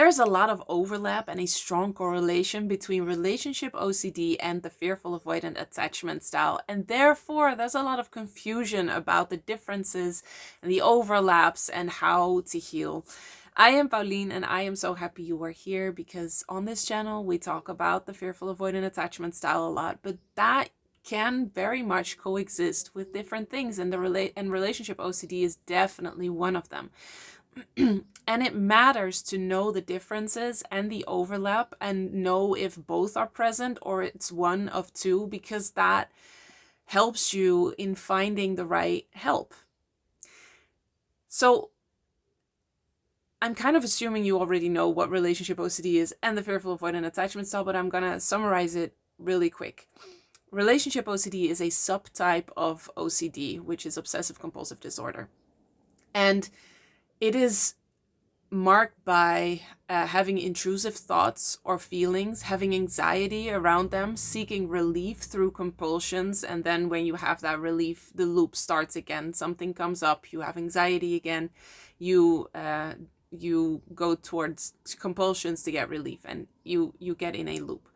There's a lot of overlap and a strong correlation between relationship OCD and the fearful avoidant attachment style, and therefore there's a lot of confusion about the differences and the overlaps and how to heal. I am Pauline, and I am so happy you are here because on this channel we talk about the fearful avoidant attachment style a lot, but that can very much coexist with different things, and relationship OCD is definitely one of them. And it matters to know the differences and the overlap and know if both are present or it's one of two, because that helps you in finding the right help. So I'm kind of assuming you already know what relationship OCD is and the fearful avoidant attachment style, but I'm gonna summarize it really quick. Relationship OCD is a subtype of OCD, which is obsessive compulsive disorder. And it is marked by having intrusive thoughts or feelings, having anxiety around them, seeking relief through compulsions, and then when you have that relief, the loop starts again. Something comes up, you have anxiety again, you go towards compulsions to get relief, and you get in a loop.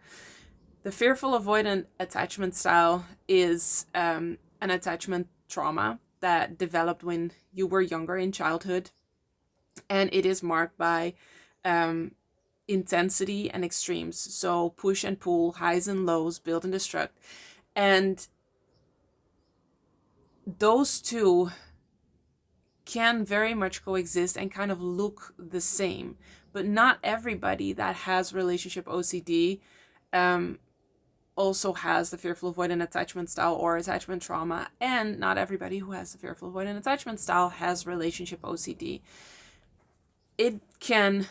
The fearful avoidant attachment style is an attachment trauma that developed when you were younger in childhood, and it is marked by intensity and extremes. So push and pull, highs and lows, build and destruct. And those two can very much coexist and kind of look the same. But not everybody that has relationship OCD also has the fearful avoidant attachment style or attachment trauma. And not everybody who has the fearful avoidant attachment style has relationship OCD. It can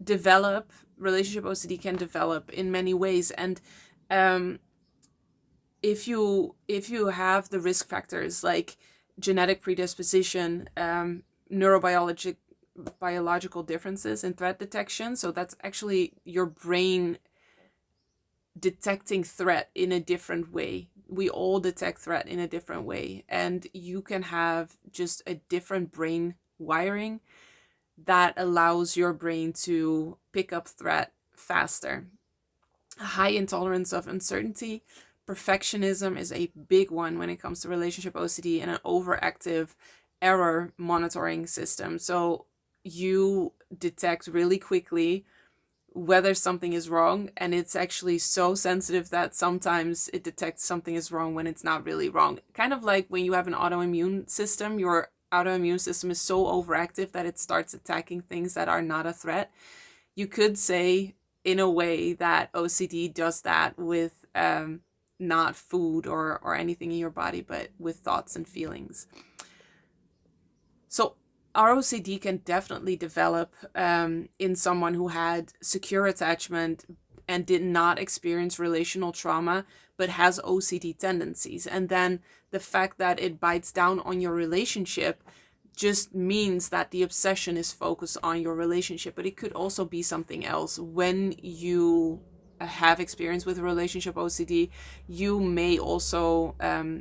develop, relationship OCD can develop in many ways. And if you have the risk factors like genetic predisposition, biological differences in threat detection, so that's actually your brain detecting threat in a different way. We all detect threat in a different way, and you can have just a different brain wiring that allows your brain to pick up threat faster. High intolerance of uncertainty. Perfectionism is a big one when it comes to relationship OCD, and an overactive error monitoring system. So you detect really quickly whether something is wrong, and it's actually so sensitive that sometimes it detects something is wrong when it's not really wrong. Kind of like when you have an autoimmune system, your autoimmune system is so overactive that it starts attacking things that are not a threat. You could say, in a way, that OCD does that with not food or anything in your body, but with thoughts and feelings. So R-OCD can definitely develop in someone who had secure attachment and did not experience relational trauma, but has OCD tendencies. And then the fact that it bites down on your relationship just means that the obsession is focused on your relationship, but it could also be something else. When you have experience with relationship OCD, you may also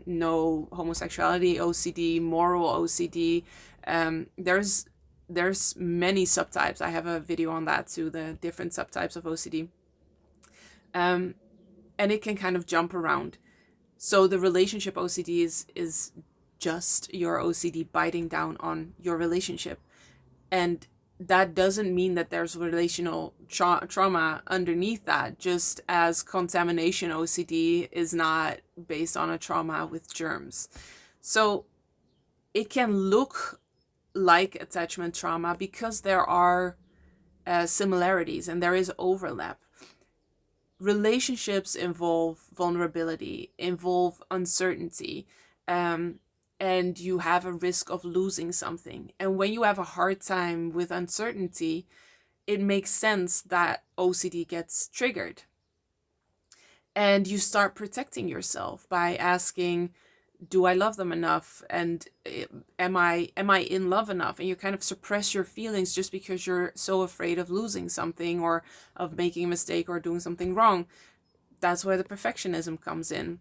know homosexuality OCD, moral OCD. There's many subtypes. I have a video on that too, the different subtypes of OCD. And it can kind of jump around. So the relationship OCD is just your OCD biting down on your relationship. And that doesn't mean that there's relational trauma underneath that, just as contamination OCD is not based on a trauma with germs. So it can look like attachment trauma because there are similarities and there is overlap. Relationships involve vulnerability, involve uncertainty, and you have a risk of losing something. And when you have a hard time with uncertainty, it makes sense that OCD gets triggered. And you start protecting yourself by asking, do I love them enough? And am I in love enough? And you kind of suppress your feelings just because you're so afraid of losing something or of making a mistake or doing something wrong. That's where the perfectionism comes in.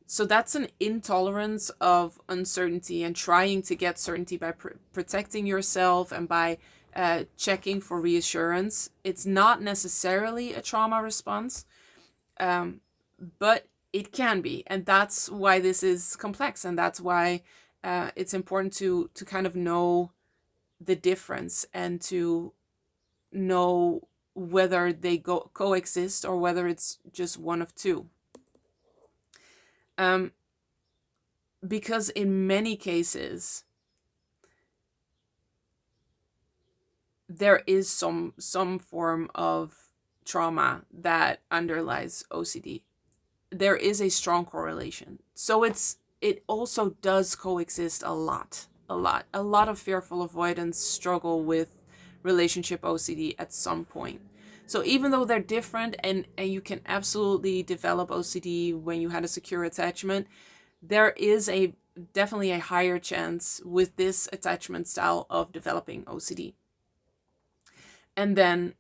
So that's an intolerance of uncertainty and trying to get certainty by protecting yourself and by checking for reassurance. It's not necessarily a trauma response, but it can be. And that's why this is complex. And that's why it's important to kind of know the difference and to know whether they coexist or whether it's just one of two. Because in many cases, there is some form of trauma that underlies OCD. There is a strong correlation. So it also does coexist a lot. A lot of fearful avoidants struggle with relationship OCD at some point. So even though they're different, and you can absolutely develop OCD when you had a secure attachment, there is definitely a higher chance with this attachment style of developing OCD. And then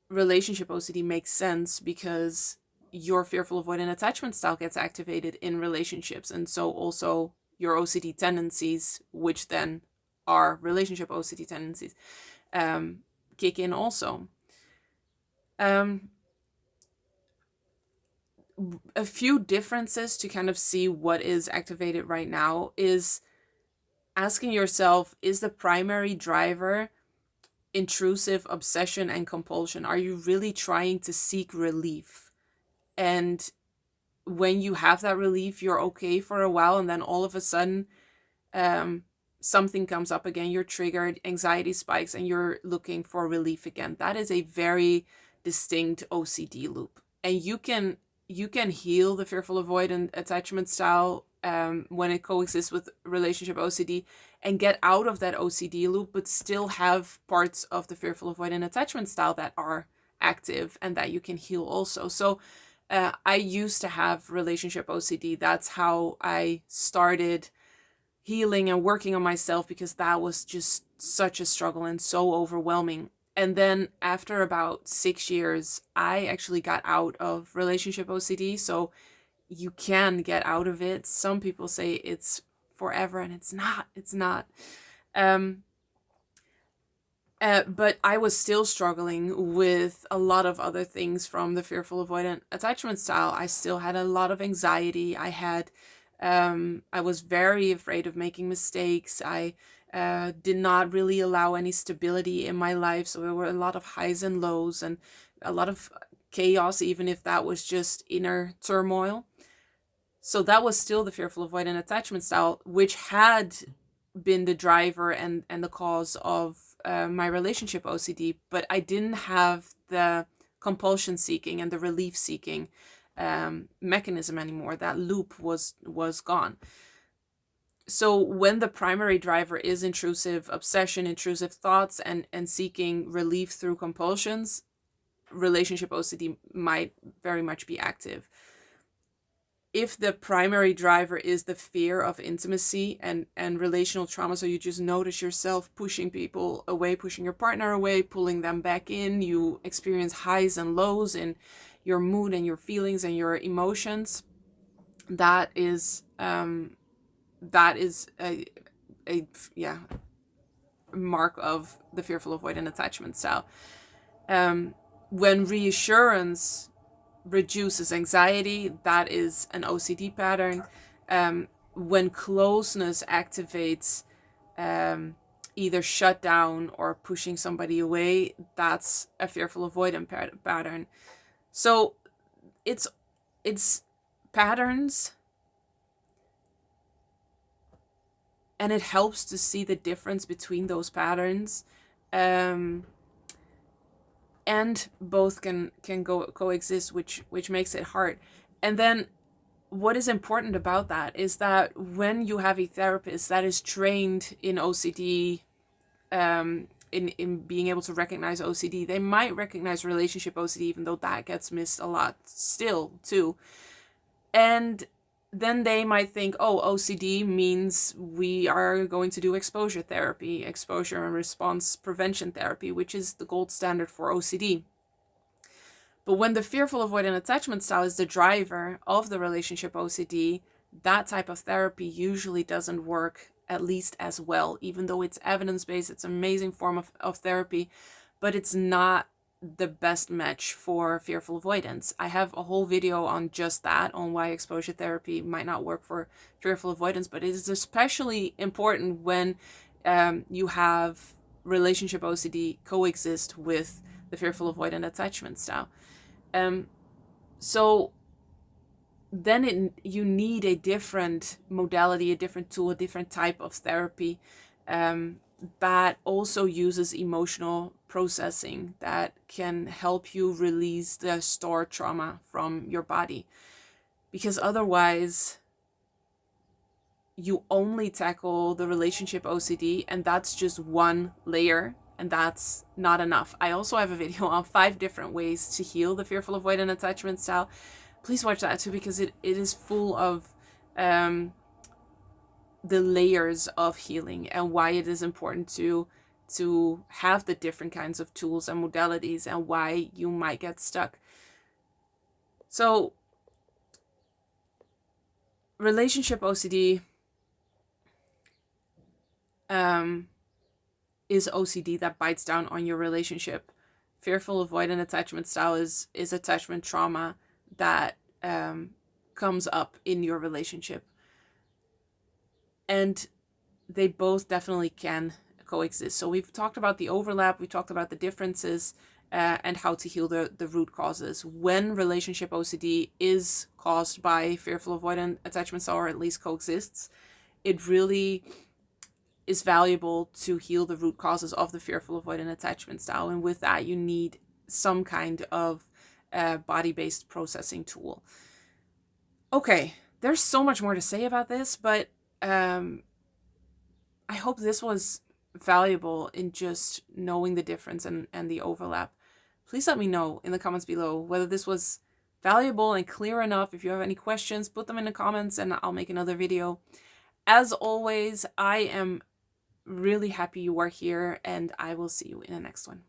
relationship OCD makes sense because your fearful avoidant attachment style gets activated in relationships, and so also your OCD tendencies, which then are relationship OCD tendencies, kick in also. A few differences to kind of see what is activated right now is asking yourself, is the primary driver intrusive obsession and compulsion? Are you really trying to seek relief? And when you have that relief, you're okay for a while, and then all of a sudden something comes up again, you're triggered, anxiety spikes, and you're looking for relief again. That is a very distinct OCD loop. And you can heal the fearful avoidant attachment style when it coexists with relationship OCD, and get out of that OCD loop, but still have parts of the fearful avoidant attachment style that are active and that you can heal also. So I used to have relationship OCD. That's how I started healing and working on myself, because that was just such a struggle and so overwhelming. And then after about 6 years, I actually got out of relationship OCD. So you can get out of it. Some people say it's forever, and it's not. But I was still struggling with a lot of other things from the fearful avoidant attachment style. I still had a lot of anxiety. I was very afraid of making mistakes. I did not really allow any stability in my life. So there were a lot of highs and lows and a lot of chaos, even if that was just inner turmoil. So that was still the fearful avoidant attachment style, which had been the driver and the cause of my relationship OCD, but I didn't have the compulsion seeking and the relief seeking mechanism anymore. That loop was gone. So when the primary driver is intrusive obsession, intrusive thoughts, and seeking relief through compulsions, relationship OCD might very much be active. If the primary driver is the fear of intimacy and relational trauma, so you just notice yourself pushing people away, pushing your partner away, pulling them back in, you experience highs and lows in your mood and your feelings and your emotions, that is a mark of the fearful avoidant attachment style. When reassurance reduces anxiety, that is an OCD pattern. When closeness activates either shutdown or pushing somebody away, that's a fearful avoidant pattern. So it's patterns, and it helps to see the difference between those patterns. And both can coexist, which makes it hard. And then what is important about that is that when you have a therapist that is trained in OCD, in being able to recognize OCD, they might recognize relationship OCD, even though that gets missed a lot still too. And then they might think, oh, OCD means we are going to do exposure therapy, exposure and response prevention therapy, which is the gold standard for OCD. But when the fearful avoidant attachment style is the driver of the relationship OCD, that type of therapy usually doesn't work at least as well, even though it's evidence-based. It's an amazing form of therapy, but it's not the best match for fearful avoidance. I have a whole video on just that, on why exposure therapy might not work for fearful avoidance, but it is especially important when you have relationship OCD coexist with the fearful avoidant attachment style. So then you need a different modality, a different tool, a different type of therapy that also uses emotional processing, that can help you release the stored trauma from your body. Because otherwise, you only tackle the relationship OCD, and that's just one layer, and that's not enough. I also have a video on 5 different ways to heal the fearful avoidant attachment style. Please watch that too, because it is full of the layers of healing and why it is important to have the different kinds of tools and modalities, and why you might get stuck. So relationship OCD is OCD that bites down on your relationship. Fearful avoidant attachment style is attachment trauma that comes up in your relationship. And they both definitely can coexist. So we've talked about the overlap, we talked about the differences, and how to heal the root causes. When relationship OCD is caused by fearful avoidant attachment style, or at least coexists, it really is valuable to heal the root causes of the fearful avoidant attachment style. And with that, you need some kind of body-based processing tool. Okay, there's so much more to say about this, but I hope this was valuable in just knowing the difference and the overlap. Please let me know in the comments below whether this was valuable and clear enough. If you have any questions, put them in the comments and I'll make another video. As always, I am really happy you are here, and I will see you in the next one.